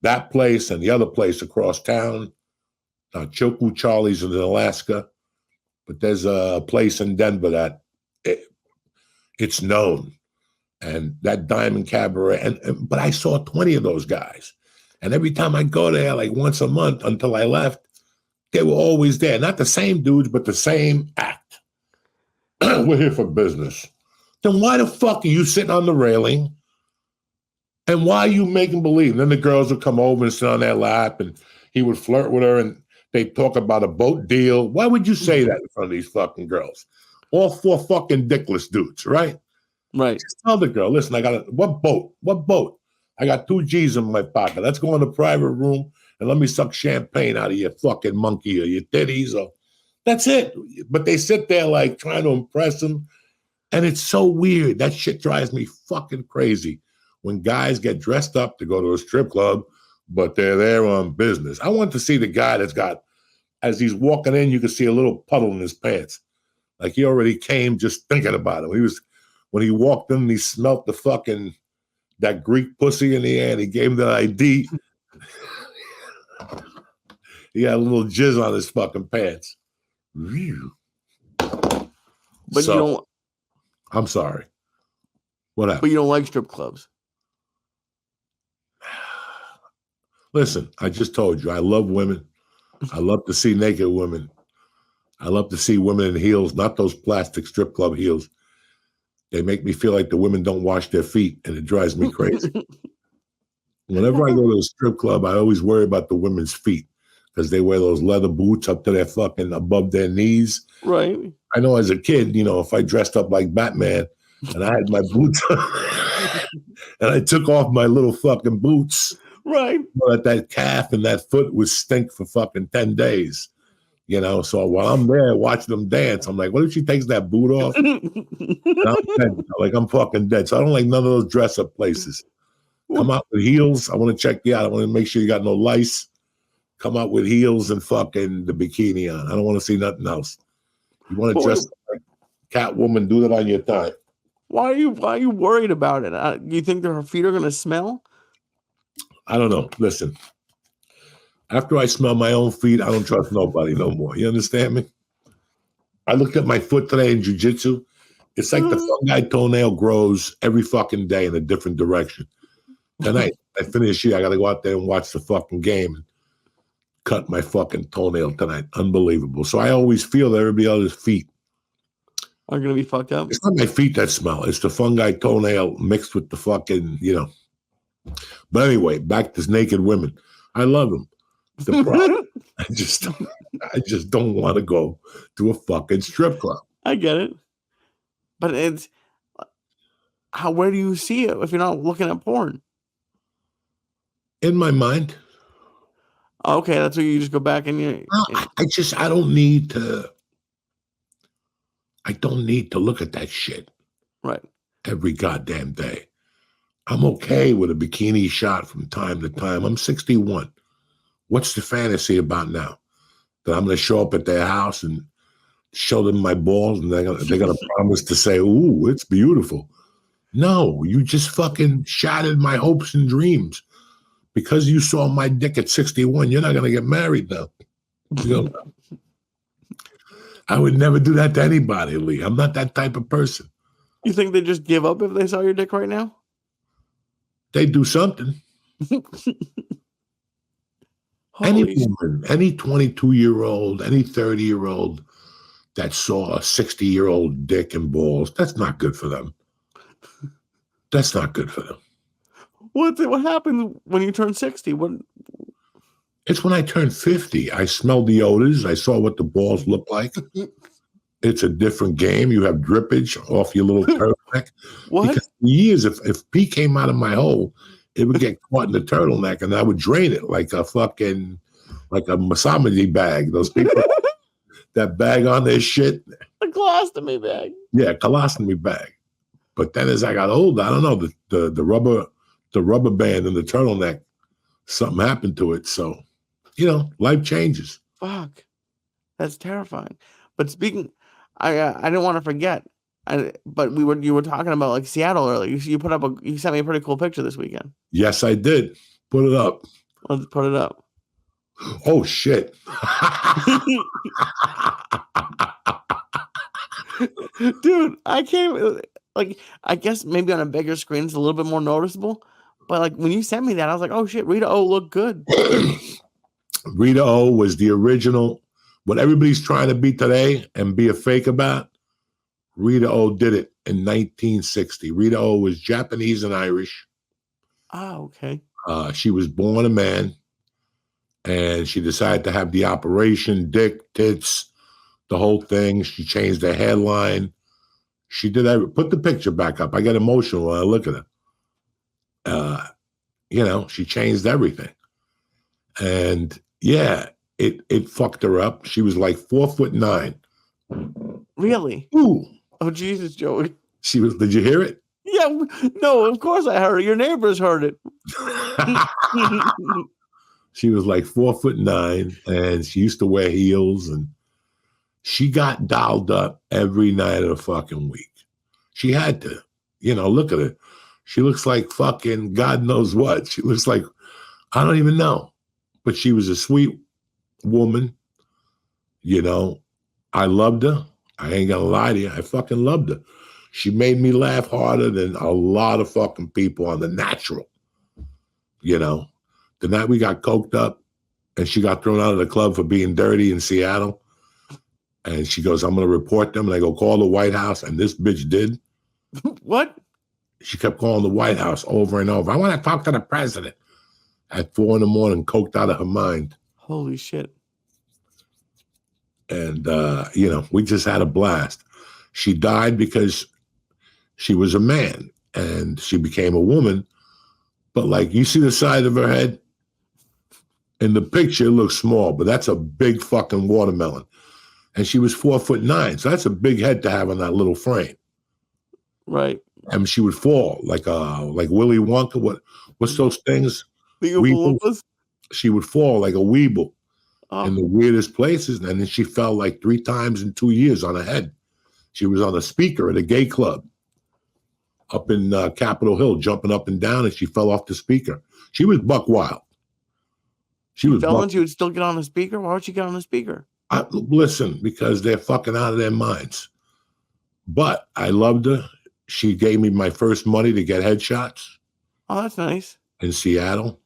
That place and the other place across town, Choku Charlie's in Alaska, but there's a place in Denver that it's known. And that Diamond Cabaret, but I saw 20 of those guys. And every time I go there, like once a month until I left, they were always there. Not the same dudes, but the same act. We're here for business. Then why the fuck are you sitting on the railing? And why are you making believe? And then the girls would come over and sit on their lap and he would flirt with her and they'd talk about a boat deal. Why would you say that in front of these fucking girls? All 4 fucking dickless dudes, right? Right. Just tell the girl, listen, I got what boat? What boat? I got 2 G's in my pocket. Let's go in the private room and let me suck champagne out of your fucking monkey or your titties. Or that's it. But they sit there like trying to impress them. And it's so weird. That shit drives me fucking crazy when guys get dressed up to go to a strip club, but they're there on business. I want to see the guy that's got, as he's walking in, you can see a little puddle in his pants. Like he already came just thinking about him. When he walked in, he smelt that Greek pussy in the air, and he gave him that ID. He had a little jizz on his fucking pants. But you don't. I'm sorry. What happened? But you don't like strip clubs. Listen, I just told you, I love women. I love to see naked women. I love to see women in heels, not those plastic strip club heels. They make me feel like the women don't wash their feet, and it drives me crazy. Whenever I go to a strip club, I always worry about the women's feet because they wear those leather boots up to their fucking above their knees. Right. I know as a kid, if I dressed up like Batman and I had my boots on and I took off my little fucking boots, right? But that calf and that foot would stink for fucking 10 days. So while I'm there watching them dance, I'm like, what if she takes that boot off? I'm fucking dead. So I don't like none of those dress up places. Come out with heels. I want to check you out. I want to make sure you got no lice. Come out with heels and fucking the bikini on. I don't want to see nothing else. You want to dress like Catwoman, do that on your time. Why are you worried about it? You think that her feet are going to smell? I don't know. Listen. After I smell my own feet, I don't trust nobody no more. You understand me? I looked at my foot today in jiu-jitsu. It's like the fungi toenail grows every fucking day in a different direction. Tonight, I finish here. I got to go out there and watch the fucking game and cut my fucking toenail tonight. Unbelievable. So I always feel that everybody else's feet are going to be fucked up. It's not my feet that smell. It's the fungi toenail mixed with the fucking, But anyway, back to naked women. I love them. The problem, I just don't want to go to a fucking strip club. I get it, but where do you see it if you're not looking at porn? In my mind. Okay, that's where you just go back and you. I don't need to. I don't need to look at that shit. Right. Every goddamn day. I'm okay with a bikini shot from time to time. I'm 61. What's the fantasy about now? That I'm going to show up at their house and show them my balls and they're going to promise to say, ooh, it's beautiful. No, you just fucking shattered my hopes and dreams. Because you saw my dick at 61, you're not going to get married now. I would never do that to anybody, Lee. I'm not that type of person. You think they just give up if they saw your dick right now? They do something. Any woman, any 22-year-old, any 30-year-old that saw a 60-year-old dick and balls, that's not good for them. That's not good for them. What happens when you turn 60? It's when I turned 50. I smelled the odors. I saw what the balls look like. It's a different game. You have drippage off your little turtleneck. What? Because for years, if pee came out of my hole, it would get caught in the turtleneck, and I would drain it like a Masamadi bag. Those people that bag on their shit. A colostomy bag. Yeah, colostomy bag. But then as I got older, I don't know, the rubber band in the turtleneck, something happened to it. So, life changes. Fuck. That's terrifying. But speaking, I didn't want to forget. But you were talking about like Seattle earlier. You sent me a pretty cool picture this weekend. Yes, I did. Put it up. Let's put it up. Oh shit. Dude, I can't like. I guess maybe on a bigger screen it's a little bit more noticeable, but like when you sent me that, I was like, "Oh shit, Rita O looked good." Rita O was the original. What everybody's trying to be today and be a fake about, Rita O did it in 1960. Rita O was Japanese and Irish. Oh, okay. She was born a man, and she decided to have the operation, dick, tits, the whole thing. She changed the hairline. She did that. Put the picture back up. I get emotional when I look at her. She changed everything. And yeah, it fucked her up. She was like 4'9". Really? Ooh. Oh Jesus, Joey. She was, did you hear it? Yeah, no, of course I heard it. Your neighbors heard it. She was like 4'9", and she used to wear heels, and she got dolled up every night of the fucking week. She had to, look at her. She looks like fucking God knows what. She looks like, I don't even know. But she was a sweet woman. I loved her. I ain't gonna lie to you. I fucking loved her. She made me laugh harder than a lot of fucking people on the natural. The night we got coked up and she got thrown out of the club for being dirty in Seattle. And she goes, I'm going to report them. And I go, call the White House. And this bitch did. What? She kept calling the White House over and over. I want to talk to the president. At 4 a.m, coked out of her mind. Holy shit. And, we just had a blast. She died because she was a man and she became a woman. But like, you see the side of her head? In the picture, it looks small, but that's a big fucking watermelon. And she was 4'9", so that's a big head to have on that little frame. Right. And she would fall like Willy Wonka. What's those things? Weebles? She would fall like a weeble in the weirdest places. And then she fell like 3 times in 2 years on her head. She was on a speaker at a gay club up in Capitol Hill, jumping up and down, and she fell off the speaker. She was buck wild. She fell and she would still get on the speaker? Why would she get on the speaker? Listen, because they're fucking out of their minds. But I loved her. She gave me my first money to get headshots. Oh, that's nice. In Seattle.